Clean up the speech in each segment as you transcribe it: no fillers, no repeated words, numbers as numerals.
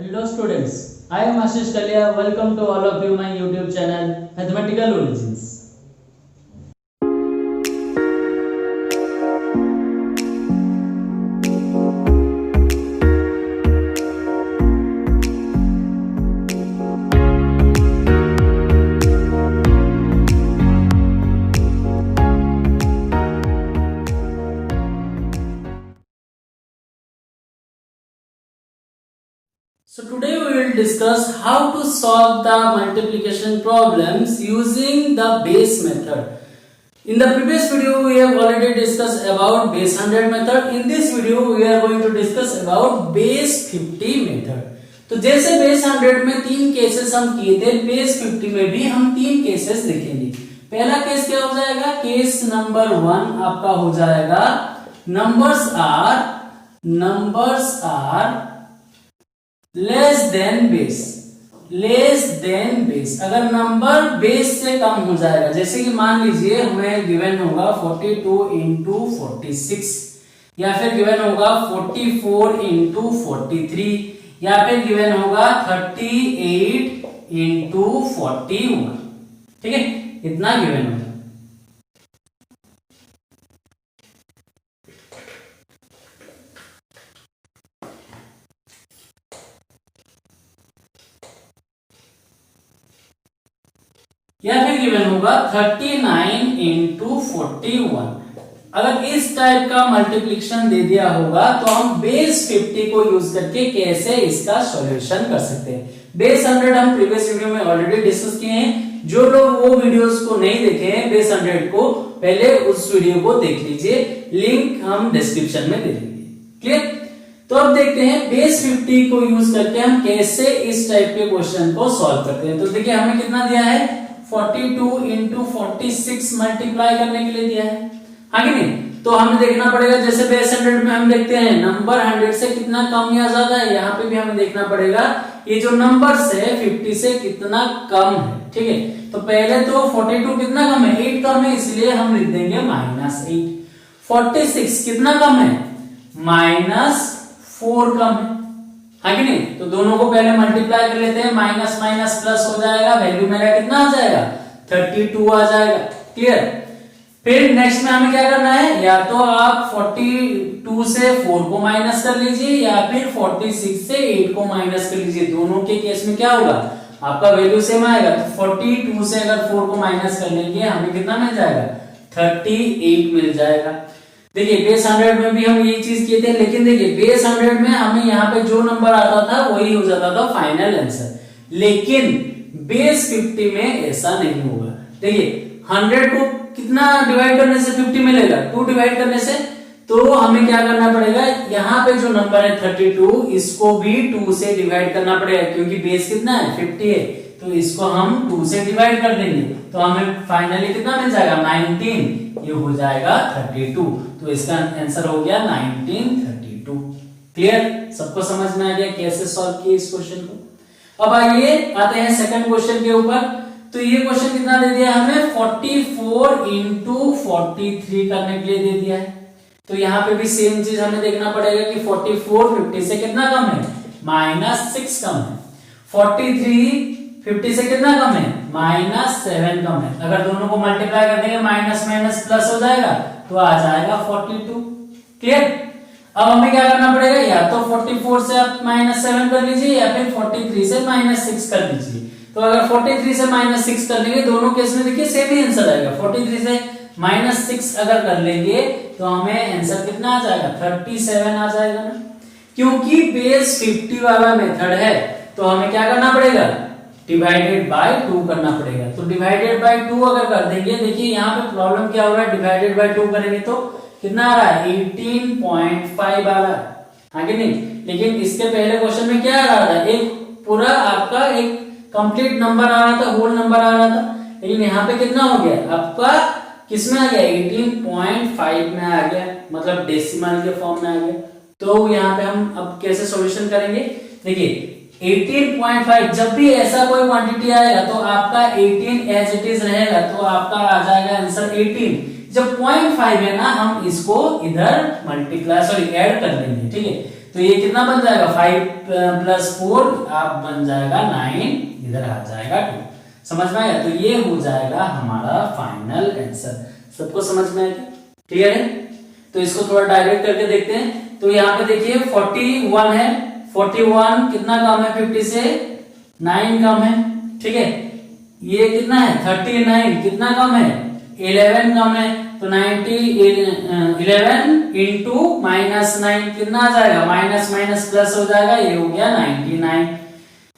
Hello students, I am Ashish Kalia. Welcome to all of you my YouTube channel Mathematical Origins. So today we will discuss how to solve the multiplication problems using the base method. In the previous video we have already discussed about base 100 method. In this video we are going to discuss about base 50 method. तो जैसे base 100 में तीन cases हम किए थे, base 50 में भी हम तीन केसेस देखेंगे। पहला केस क्या हो जाएगा? केस नंबर 1 आपका हो जाएगा numbers are less than base. अगर नंबर बेस से कम हो जाएगा, जैसे कि मान लीजिए हमें गिवन होगा 42 इंटू 46, या फिर गिवन होगा 44 इंटू 43, या फिर गिवन होगा 38 इंटू 41। ठीक है, इतना गिवन होगा। या फिर गिवन होगा 39 इंटू 41। अगर इस टाइप का मल्टीप्लिकेशन दे दिया होगा तो हम बेस 50 को यूज करके कैसे इसका सॉल्यूशन कर सकते हैं। बेस 100 हम प्रीवियस वीडियो में ऑलरेडी डिस्कस किए हैं। जो लोग वो वीडियोस को नहीं देखे हैं बेस 100 को, पहले उस वीडियो को देख लीजिए, लिंक हम डिस्क्रिप्शन में दे देंगे। क्लियर? तो अब देखते हैं बेस 50 को यूज करके हम कैसे इस टाइप के क्वेश्चन को सॉल्व करते हैं। तो देखिए हमें कितना दिया है, 42 इंटू 46 मल्टीप्लाई करने के लिए दिया है, हाँ कि नहीं? तो हमें देखना पड़ेगा, जैसे बेस 100 में हम देखते हैं नंबर 100 से कितना कम या ज्यादा है, यहाँ पे भी हमें देखना पड़ेगा ये जो नंबर्स है 50 से कितना कम है। ठीक है, तो पहले तो 42 कितना कम है, 8 कम है, इसलिए हम लिख देंगे -8। 46 कितना कम है, -4 कम है, हाँ कि नहीं? तो दोनों को पहले मल्टीप्लाई कर लेते हैं, माइनस माइनस प्लस हो जाएगा, वैल्यू मेरा कितना आ जाएगा, 32 आ जाएगा। क्लियर? फिर नेक्स्ट में हमें क्या करना है, या तो आप 42 से 4 को माइनस कर लीजिए, या फिर 46 से 8 को माइनस कर लीजिए। दोनों के केस में क्या होगा, आपका वैल्यू सेम आएगा। तो 42 से अगर 4 को माइनस कर लेंगे हमें कितना मिल जाएगा, 38 मिल जाएगा। देखिए बेस 100 में भी हम यही चीज किए थे, लेकिन देखिए बेस 100 में हमें यहाँ पे जो नंबर आता था वही हो जाता था फाइनल आंसर, लेकिन बेस 50 में ऐसा नहीं होगा। देखिए 100 को कितना डिवाइड करने से 50 मिलेगा, 2 डिवाइड करने से। तो हमें क्या करना पड़ेगा, यहाँ पे जो नंबर है 32, इसको भी 2 से डिवाइड करना पड़ेगा, क्योंकि बेस कितना है, 50 है, तो इसको हम 2 से डिवाइड कर देंगे, तो हमें फाइनली कितना मिल जाएगा, 19, ये हो जाएगा 32। तो इसका आंसर हो गया 1932। क्लियर? सबको समझ में आ गया कैसे सॉल्व किए इस क्वेश्चन को। अब आइए आते हैं सेकंड क्वेश्चन के ऊपर। तो ये क्वेश्चन कितना दे दिया हमें, 44 इंटू 43 करने के लिए दे दिया है। तो यहाँ पे भी सेम चीज हमें देखना पड़ेगा कि 44 50 से कितना कम है, -6 कम है। 43 50 से कितना कम है, -7 कम है। अगर दोनों को मल्टीप्लाई कर देंगे माइनस माइनस प्लस हो जाएगा, तो आ जाएगा 42। क्लियर? अब हमें क्या करना पड़ेगा, या तो 44 से आप -7 कर लीजिए, या फिर 43 से -6 कर लीजिए। तो अगर 43 से -6 कर लेंगे, दोनों केस में देखिए सेम ही आंसर आएगा। 43 से -6 अगर कर लेंगे तो हमें आंसर कितना आ जाएगा, 37 आ जाएगा ना। क्योंकि बेस 50 वाला मेथड है, तो हमें क्या करना पड़ेगा, डिवाइडेड बाय 2 करना पड़ेगा। तो डिवाइडेड बाय 2 अगर कर देंगे, देखिए यहाँ पे प्रॉब्लम क्या हो रहा है, डिवाइडेड बाय 2 करेंगे तो कितना आ रहा है, 18.5 आ रहा है, हाँ कि नहीं? लेकिन इसके पहले क्वेश्चन में क्या आ रहा था, एक पूरा आपका एक कंप्लीट नंबर आ रहा था, होल नंबर आ रहा था, लेकिन यहाँ पे कितना हो गया आपका, किसमें आ गया, 18.5 में आ गया, मतलब डेसिमल के फॉर्म में आ गया। तो यहाँ पे हम अब कैसे सॉल्यूशन करेंगे, देखिए 18.5, जब भी ऐसा कोई क्वांटिटी आएगा तो आपका 18 एज इट इज रहेगा, तो आपका आ जाएगा आंसर 18। जब 0.5 है ना, हम इसको इधर मल्टीप्लाई ऐड कर देंगे। ठीक है, तो ये कितना बन जाएगा 5 + 4 आप बन जाएगा 9, इधर आ जाएगा 2। समझ में आया? तो ये हो जाएगा हमारा फाइनल आंसर। सबको समझ में आएगा? क्लियर है? तो इसको थोड़ा डायरेक्ट करके देखते हैं। तो यहाँ पे देखिए 41 है, 41 कितना कम है 50 से? 9 कम है, ठीक है। ये कितना है 39 कितना कम है? 11 कम है। तो 11 इंटू -9 कितना आ जाएगा? माइनस माइनस प्लस हो जाएगा, ये हो गया 99।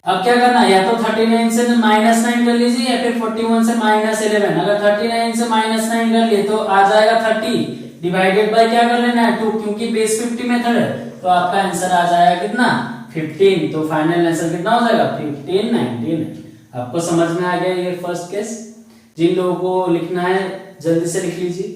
अब क्या करना है, या तो 39 से -9 कर लीजिए या फिर 41 से -11। अगर 39 से -9 कर लिए तो आ जाएगा 30, डिवाइडेड बाय क्या कर लेना है 2, क्योंकि बेस 50 मेथड है। तो आपका आंसर आ जाएगा कितना 15। तो फाइनल आंसर कितना हो जाएगा 15, 19। आपको समझ में आ गया ये फर्स्ट केस? जिन लोगों को लिखना है जल्दी से लिख लीजिए।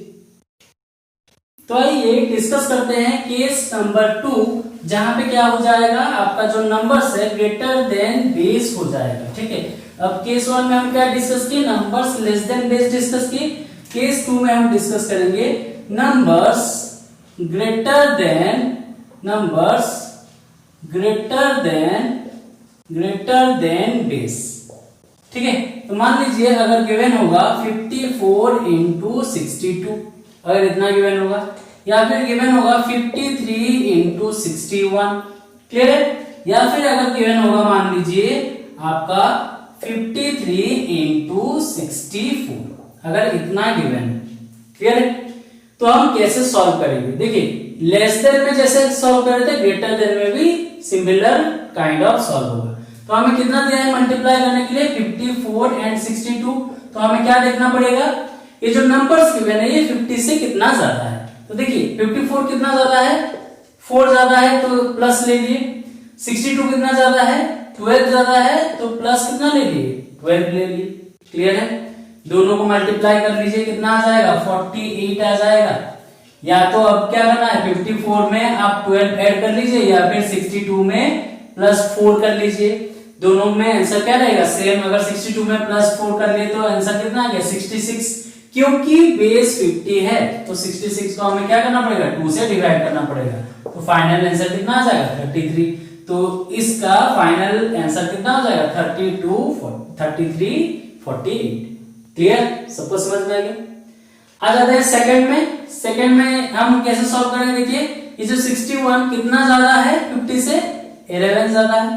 तो आइए डिस्कस करते हैं केस नंबर 2, जहां पे क्या हो जाएगा, आपका जो नंबर्स है ग्रेटर देन बेस हो जाएगा, ठीक है। अब केस 1 में हम क्या डिस्कस किए? Numbers less than base discuss किए। केस 2 में हम डिस्कस करेंगे नंबर्स ग्रेटर देन बेस, ठीक है। तो मान लीजिए अगर गिवन होगा 54 × 62, अगर इतना गिवन होगा, या फिर गिवन होगा 53 × 61, क्लियर है। या फिर अगर गिवन होगा मान लीजिए आपका 53 × 64, अगर इतना गिवन है, क्लियर है। तो हम कैसे सॉल्व करेंगे? देखिए लेस देन में जैसे सॉल्व कर रहे थे, ग्रेटर देन में भी सिमिलर काइंड ऑफ सॉल्व होगा। तो हमें कितना दिया है मल्टीप्लाई करने के लिए? 54 एंड 62। तो हमें क्या देखना पड़ेगा, ये जो नंबर्स गिवन है ये 50 से कितना ज्यादा है। तो देखिए 54 कितना ज्यादा है? 4 ज्यादा है तो प्लस ले लिए। 62 कितना ज्यादा है? 12 ज्यादा है तो प्लस कितना ले लिए? 12 ले लिए। क्लियर है? दोनों को मल्टीप्लाई कर लीजिए, कितना आ जाएगा? 48 आ जाएगा। या तो अब क्या करना है, 54 में आप 12 ऐड कर लीजिए या फिर 62 में +4 कर लीजिए। दोनों में आंसर क्या रहेगा? सेम। अगर 62 में +4 कर लिए तो आंसर कितना आ गया? 66। क्योंकि बेस 50 है तो 66 को हमें क्या करना पड़ेगा? 2 से डिवाइड करना पड़ेगा। तो फाइनल आंसर कितना आ जाएगा? 33। तो इसका फाइनल आंसर कितना हो जाएगा? 33, 48। क्लियर? सबको समझ में आ गया? आ जाते हैं सेकंड में। सेकंड में हम कैसे सॉल्व करेंगे? देखिए ये जो 61 कितना ज्यादा है 50 से? 11 ज्यादा है।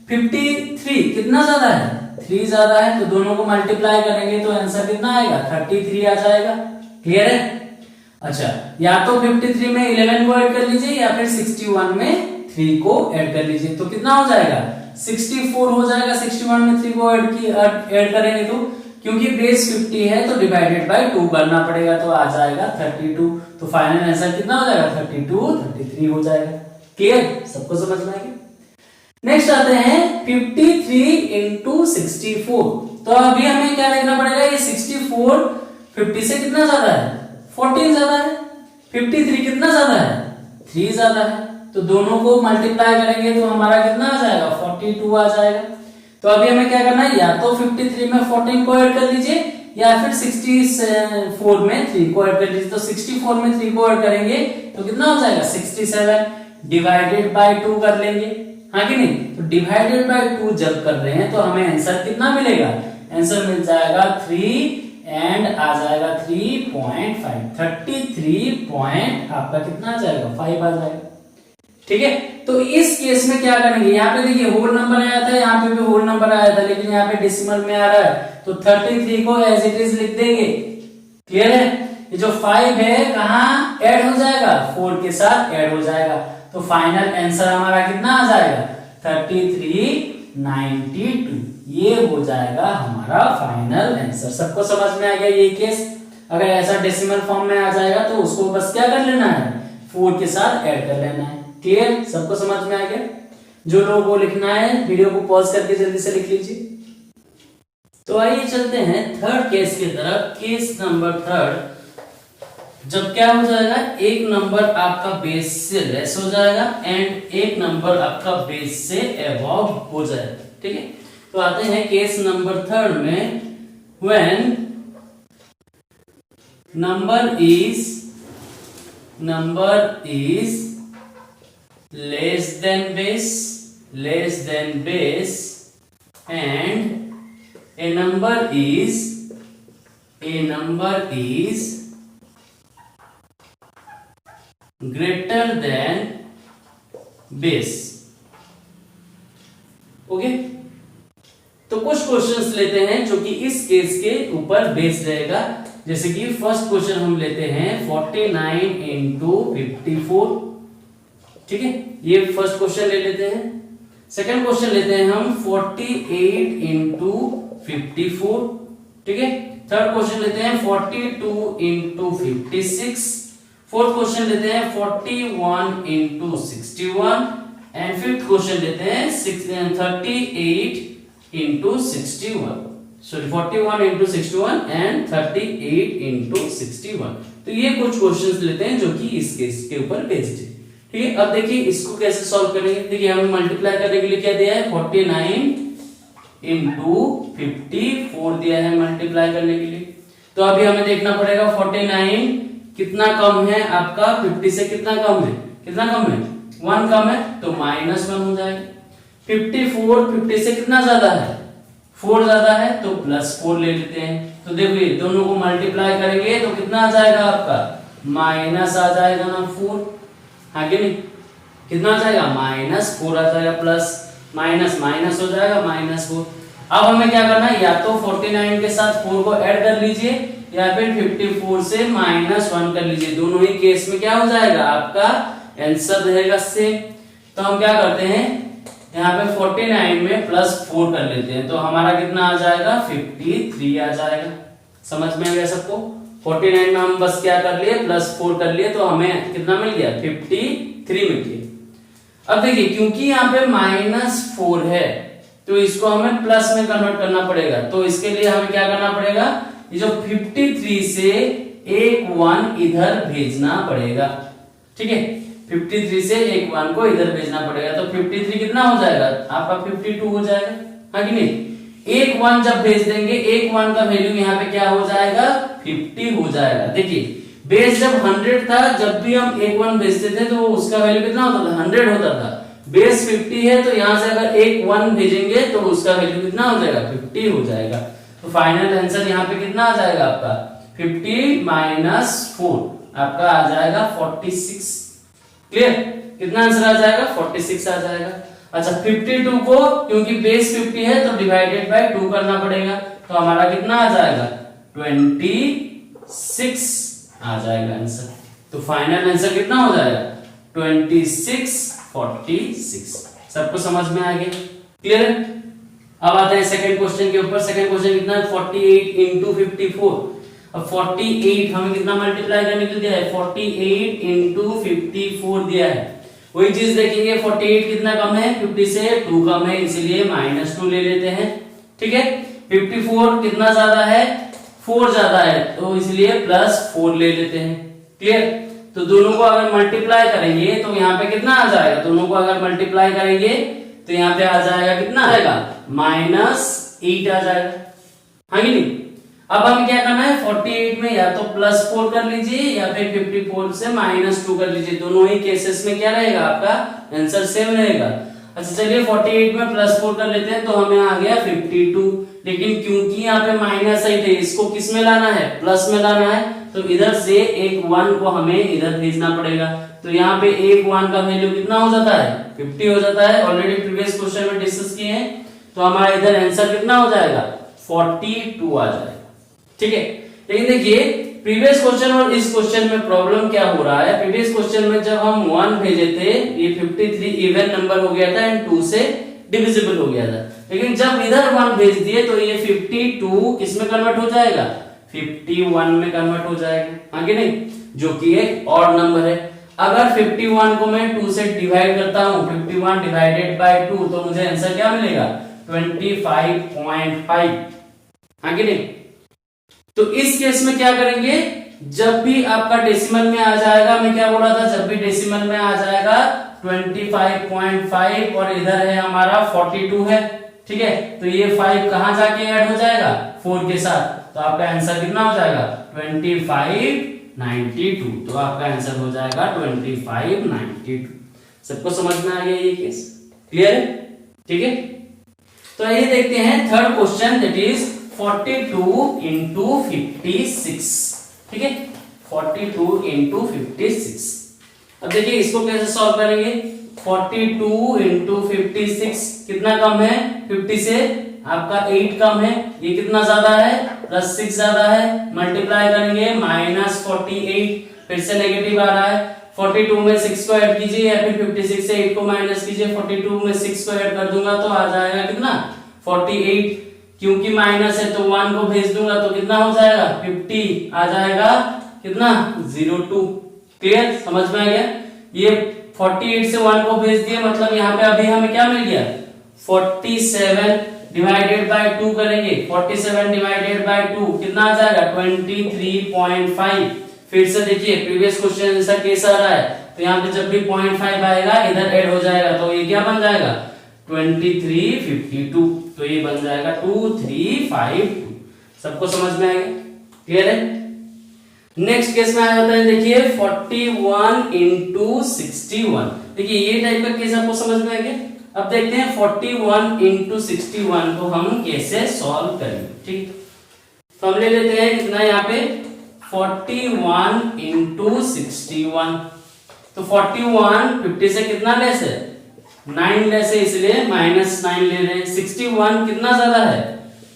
53 कितना ज्यादा है? 3 ज्यादा है। तो दोनों को मल्टीप्लाई करेंगे तो आंसर कितना आएगा? 33 आ जाएगा। क्लियर है? अच्छा, या तो 53 में 11 को ऐड कर लीजिए या फिर 61 में 3 को ऐड कर लीजिए। तो कितना हो जाएगा? 64 हो जाएगा। 61 में 3 को ऐड करेंगे तो, क्योंकि बेस 50 है तो डिवाइडेड बाय 2 करना पड़ेगा, तो आ जाएगा 32। तो फाइनल आंसर कितना हो जाएगा? 33 हो जाएगा। क्लियर? सबको समझ में आ गया? नेक्स्ट आते हैं 53 × 64। तो अभी हमें क्या देखना पड़ेगा? ये 64 50 से कितना ज्यादा है? 14 ज्यादा है। 53 कितना ज्यादा है? 3 ज्यादा है। तो दोनों को मल्टीप्लाई करेंगे तो हमारा कितना आ जाएगा? 42 आ जाएगा। तो अभी हमें क्या करना है? या तो 53 में 14 को ऐड कर लीजिए या फिर 64 में 3 को ऐड कर लीजिए। तो 64 में 3 को ऐड करेंगे तो कितना हो जाएगा? 67 डिवाइडेड बाय 2 कर लेंगे, हाँ कि नहीं? तो डिवाइडेड बाय 2 जब कर रहे हैं तो हमें आंसर कितना मिलेगा? आंसर मिल जाएगा 3 एंड आ जाएगा 3.5। 33 आपका कितना आ जाएगा? 5 आ जाएगा। ठीक है। तो इस केस में क्या करेंगे? यहाँ पे देखिए होल नंबर आया था, यहाँ पे भी होल नंबर आया था, लेकिन यहाँ पे डेसिमल में आ रहा है तो 33 को एज इट इज लिख देंगे। क्लियर है? ये जो 5 है कहाँ ऐड हो जाएगा? 4 के साथ ऐड हो जाएगा। तो फाइनल आंसर हमारा कितना आ जाएगा? 3392। ये हो जाएगा हमारा फाइनल आंसर। सबको समझ में आ गया ये केस? अगर ऐसा डेसिमल फॉर्म में आ जाएगा तो उसको बस क्या कर लेना है? 4 के साथ ऐड कर लेना है। क्लियर? सबको समझ में आ गया? जो लोगों को लिखना है वीडियो को पॉज करके जल्दी से लिख लीजिए। तो आइए चलते हैं थर्ड केस की तरफ। केस नंबर 3, जब क्या हो जाएगा? एक नंबर आपका बेस से लेस हो जाएगा एंड एक नंबर आपका बेस से अबव हो जाएगा। ठीक है। तो आते हैं केस नंबर 3 में। When number is less than base and a number is greater than base. Okay तो कुछ क्वेश्चंस लेते हैं जो कि इस केस के ऊपर बेस्ड रहेगा। जैसे कि फर्स्ट क्वेश्चन हम लेते हैं 49 इंटू 54, ठीक है, ये फर्स्ट क्वेश्चन ले लेते हैं। सेकंड क्वेश्चन लेते हैं हम 48 इंटू 54, ठीक है। थर्ड क्वेश्चन लेते हैं 42 इंटू 56। फोर्थ क्वेश्चन लेते हैं 41 इंटू 61 एंड फिफ्थ क्वेश्चन लेते हैं 38 into 61, sorry 41 into 61 and 38 into 61। तो ये कुछ क्वेश्चंस लेते हैं जो कि इस केस के ऊपर बेस्ड है, ठीक है। अब देखिए इसको कैसे सॉल्व करेंगे। देखिए हमें मल्टीप्लाई करने के लिए क्या दिया है, 49 इंटू 54 दिया है मल्टीप्लाई करने के लिए। तो अभी हमें देखना पड़ेगा 49 कितना कम है आपका 50 से, कितना कम है, 1 कम है तो -1 हो जाएगा। 54 50 से कितना ज्यादा है, 4 ज्यादा है तो +4 ले लेते हैं। तो देखिए दोनों को मल्टीप्लाई करेंगे तो कितना आ जाएगा आपका, माइनस आ जाएगा ना 4, हाँ कि नहीं, कितना आ जाएगा -4 आ जाएगा, प्लस माइनस माइनस हो जाएगा -4। अब हमें क्या करना है, या तो 49 के साथ 4 को ऐड कर लीजिए या फिर 54 से -1 कर लीजिए। दोनों ही केस में क्या हो जाएगा, आपका आंसर रहेगा सेम। तो हम क्या करते हैं, यहाँ पे 49 में +4 कर लेते हैं तो हमारा कितना आ जाएगा, 53 आ जाएगा। समझ में आ गया सबको। 49 में हम बस क्या कर लिए, +4 कर लिए तो हमें कितना मिल गया, 53 मिल गया। अब देखिए क्योंकि यहाँ पे -4 है तो इसको हमें प्लस में कन्वर्ट करना पड़ेगा। तो इसके लिए हमें क्या करना पड़ेगा, ये जो 53 से एक 1 इधर भेजना पड़ेगा, ठीक है। 53 से एक 1 को इधर भेजना पड़ेगा तो 53 कितना हो जाएगा आपका, 52 हो जाएगा, हाँ कि नहीं। एक 1 जब भेज देंगे, एक 1 का वैल्यू यहाँ पे क्या हो जाएगा, 50 हो जाएगा। देखिए बेस जब 100 था, जब भी हम एक 1 भेजते थे तो उसका वैल्यू कितना होता था, 100 होता था। बेस 50 है तो यहाँ से अगर एक 1 भेजेंगे तो उसका वैल्यू कितना हो जाएगा, 50 हो जाएगा। तो फाइनल आंसर यहाँ पे कितना आ जाएगा आपका, 50 - 4 आपका आ जाएगा 46। क्लियर, कितना आंसर आ जाएगा, 46 आ जाएगा। अच्छा 52 को क्योंकि बेस 50 है तो डिवाइडेड बाय 2 करना पड़ेगा तो हमारा कितना आ जाएगा, 26 आ जाएगा आंसर। तो फाइनल आंसर कितना हो जाएगा, 26 46। सबको समझ में आ गया, क्लियर। अब आते हैं सेकंड क्वेश्चन के ऊपर। सेकंड क्वेश्चन कितना है, 48 इंटू 54। अब 48 हमें कितना मल्टीप्लाई करने के लिए दिया है, 48 इंटू 54 दिया है। वही चीज देखेंगे, 48 कितना कम है, 50 से 2 कम है, इसीलिए -2 ले लेते हैं, ठीक है। 54 कितना ज्यादा है, 4 ज्यादा है तो इसलिए +4 ले लेते हैं, क्लियर। तो दोनों को अगर मल्टीप्लाई करेंगे तो यहाँ पे कितना आ जाएगा, दोनों को अगर मल्टीप्लाई करेंगे तो यहाँ पे आ जाएगा, कितना आएगा, -8 आ जाएगा, हाँ कि नहीं। अब हमें क्या करना है, 48 में या तो +4 कर लीजिए या फिर 54 से -2 कर लीजिए। दोनों ही केसेस में क्या रहेगा, आपका आंसर सेम रहेगा। अच्छा चलिए 48 में +4 कर लेते हैं तो हमें आ गया 52। लेकिन क्योंकि यहाँ पे -8 है, इसको किस में लाना है, प्लस में लाना है, तो इधर से एक 1 को हमें इधर भेजना पड़ेगा। तो यहाँ पे एक 1 का वैल्यू कितना हो जाता है, 50 हो जाता है। ऑलरेडी प्रीवियस क्वेश्चन में डिस्कस किए हैं। तो हमारा इधर आंसर कितना हो जाएगा, 42 आ जाएगा, ठीक है। लेकिन देखिए प्रीवियस क्वेश्चन और इस क्वेश्चन में प्रॉब्लम क्या हो रहा है। प्रीवियस क्वेश्चन में जब हम 1 भेजे थे, ये 53 इवन नंबर हो गया था एंड 2 से डिविजिबल हो गया था। लेकिन जब इधर 1 भेज दिए तो ये 52 किस में कन्वर्ट हो जाएगा, 51 में कन्वर्ट हो जाएगा, हाँ कि नहीं, जो कि एक ऑड नंबर है। अगर 51 को मैं 2 से डिवाइड करता हूं, 51 डिवाइडेड बाय 2, तो मुझे आंसर क्या मिलेगा, 25.5, हाँ कि नहीं। तो इस केस में क्या करेंगे, जब भी आपका डेसिमल में आ जाएगा, मैं क्या बोला था, जब भी डेसिमल में आ जाएगा 25.5 और इधर है हमारा 42 है, ठीक है। तो ये 5 कहां जाके ऐड हो जाएगा, 4 के साथ। तो आपका आंसर कितना हो जाएगा, 2592। तो आपका आंसर हो जाएगा 2592। सबको समझ में आ गया ये केस? क्लियर है? ठीक है, तो आइए देखते हैं third question, that is 42 into 56। ठीक है, 42 into 56। अब देखिए इसको कैसे सॉल्व करेंगे। 42 into 56 कितना कम है? 50 से आपका 8 कम है, ये कितना ज्यादा है? प्लस 6 ज्यादा है। मल्टीप्लाई करेंगे -48, फिर से नेगेटिव आ रहा है। 42 में 6 को ऐड कीजिए या फिर 56 से 8 को माइनस कीजिए। 42 में 6 को ऐड कर दूंगा तो आ जाएगा कितना? 48। क्योंकि माइनस है तो 1 को भेज दूंगा तो कितना हो जाएगा? 50 आ जाएगा कितना? 02। क्लियर? समझ में आ गया? ये 48 से 1 को भेज दिए, मतलब यहाँ पे अभी हमें क्या मिल गया? 47 डिवाइडेड बाय 2 करेंगे। 47 डिवाइडेड बाय 2 कितना आ जाएगा? 23.5। फिर से देखिए प्रीवियस क्वेश्चन जैसा केस आ रहा है, तो यहाँ पे जब भी 0.5 आएगा इधर ऐड हो जाएगा, तो ये क्या बन जाएगा? 2352। तो ये बन जाएगा 2352। सबको समझ में आ गया? क्लियर है? नेक्स्ट केस में आ जाता है, देखिए 41 into 61। देखिए ये टाइप का केस आपको समझ में आ गया। अब देखते हैं 41 into 61 को हम कैसे सॉल्व करेंगे। ठीक, तो हम ले लेते हैं कितना यहाँ पे? 41 into 61। तो 41 50 से कितना लेस है? 9 लेस है, इसलिए -9 ले रहे हैं। 61 कितना ज्यादा है?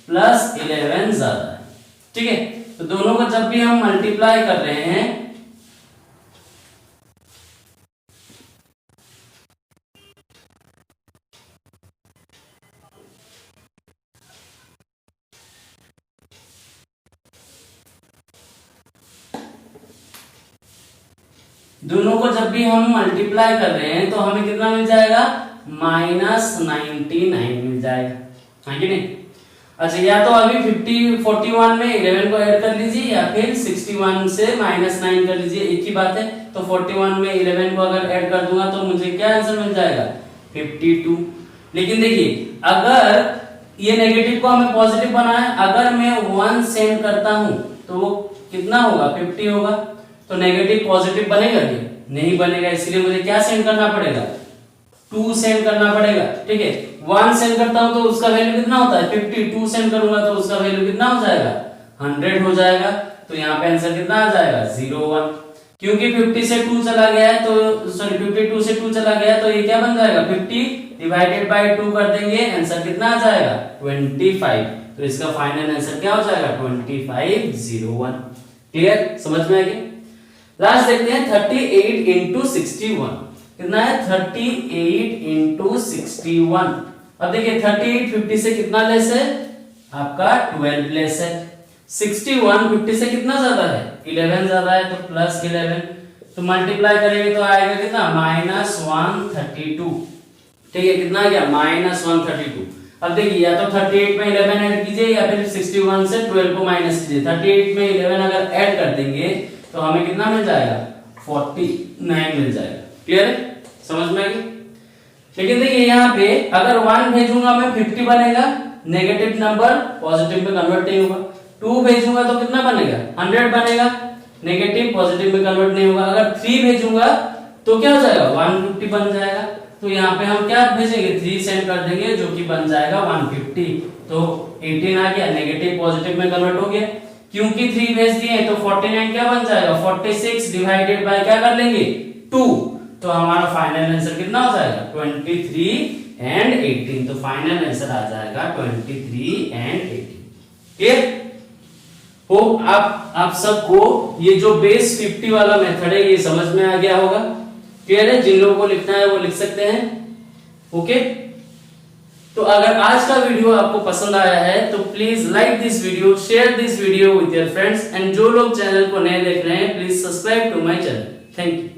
+11 ज्यादा है। ठीक है, तो दोनों को जब भी हम मल्टीप्लाई कर रहे हैं तो हमें कितना मिल जाएगा? -99 मिल जाएगा, हाँ कि नहीं? अच्छा, या तो अभी 41 में 11 को ऐड कर लीजिए या फिर 61 से -9 कर लीजिए, एक ही बात है। तो 41 में 11 को अगर ऐड कर दूंगा तो मुझे क्या आंसर मिल जाएगा? 52। लेकिन देखिए अगर ये नेगेटिव को हमें पॉजिटिव बनाना है, अगर मैं 1 सेंड करता हूं तो वो कितना होगा? 50 होगा। तो नेगेटिव पॉजिटिव बनेगा क्या? नहीं बनेगा, इसलिए मुझे क्या सेंड करना पड़ेगा? 2 सेंड करना पड़ेगा। ठीक है, 1 सेंड करता हूं तो उसका वैल्यू कितना होता है? 50। 2 सेंड करूंगा तो उसका वैल्यू कितना हो जाएगा? 100 हो जाएगा। तो यहाँ पे आंसर कितना आ जाएगा? 01। क्योंकि 50 से 2 चला गया है तो सॉरी 52 से 2 चला गया है तो ये क्या बन जाएगा? 50 डिवाइडेड बाय 2 कर देंगे, आंसर कितना आ जाएगा? 25। तो इसका फाइनल आंसर क्या हो जाएगा? 2501। क्लियर? समझ में आ गया? लास्ट देखते हैं 38 into 61। कितना है? 38 into 61। अब देखिए 38 50 से कितना लेस है? आपका 12 लेस है। 61 50 से कितना ज्यादा है? 11 ज्यादा है, तो +11। तो मल्टीप्लाई करेंगे तो आएगा कितना? -132। ठीक है, कितना आ गया? -132। अब देखिए या तो 38 में 11 ऐड कीजिए या फिर 61 से 12 को माइनस कीजिए। 38 में 11 अगर ऐड कर देंगे तो हमें कितना मिल जाएगा? 49 मिल जाएगा। क्लियर है? समझ में आ गया? लेकिन देखिए यहाँ पे अगर 1 भेजूंगा मैं 50 बनेगा, नेगेटिव नंबर पॉजिटिव में कन्वर्ट नहीं होगा। 2 भेजूंगा तो कितना बनेगा? 100 बनेगा, नेगेटिव पॉजिटिव में कन्वर्ट नहीं होगा। अगर 3 भेजूंगा तो क्या हो जाएगा? 150 बन जाएगा। तो यहाँ पे हम क्या भेजेंगे? 3 सेंड कर देंगे जो कि बन जाएगा 150। तो 18 आ गया, नेगेटिव पॉजिटिव में कन्वर्ट हो गया। क्योंकि 3 भेज दिए तो 49 क्या बन जाएगा? 46 डिवाइडेड बाय क्या कर लेंगे? 2। तो हमारा फाइनल आंसर कितना हो जाएगा? 23 and 18। तो फाइनल आंसर आ जाएगा 23 and 18। क्लियर? होप आप सबको ये जो बेस 50 वाला मेथड है ये समझ में आ गया होगा। क्लियर है? जिन लोगों को लिखना है वो लिख सकते हैं। ओके, तो अगर आज का वीडियो आपको पसंद आया है तो please like this video, share this video with your friends, and जो लोग चैनल को नए देख रहे हैं please subscribe to my channel. Thank you.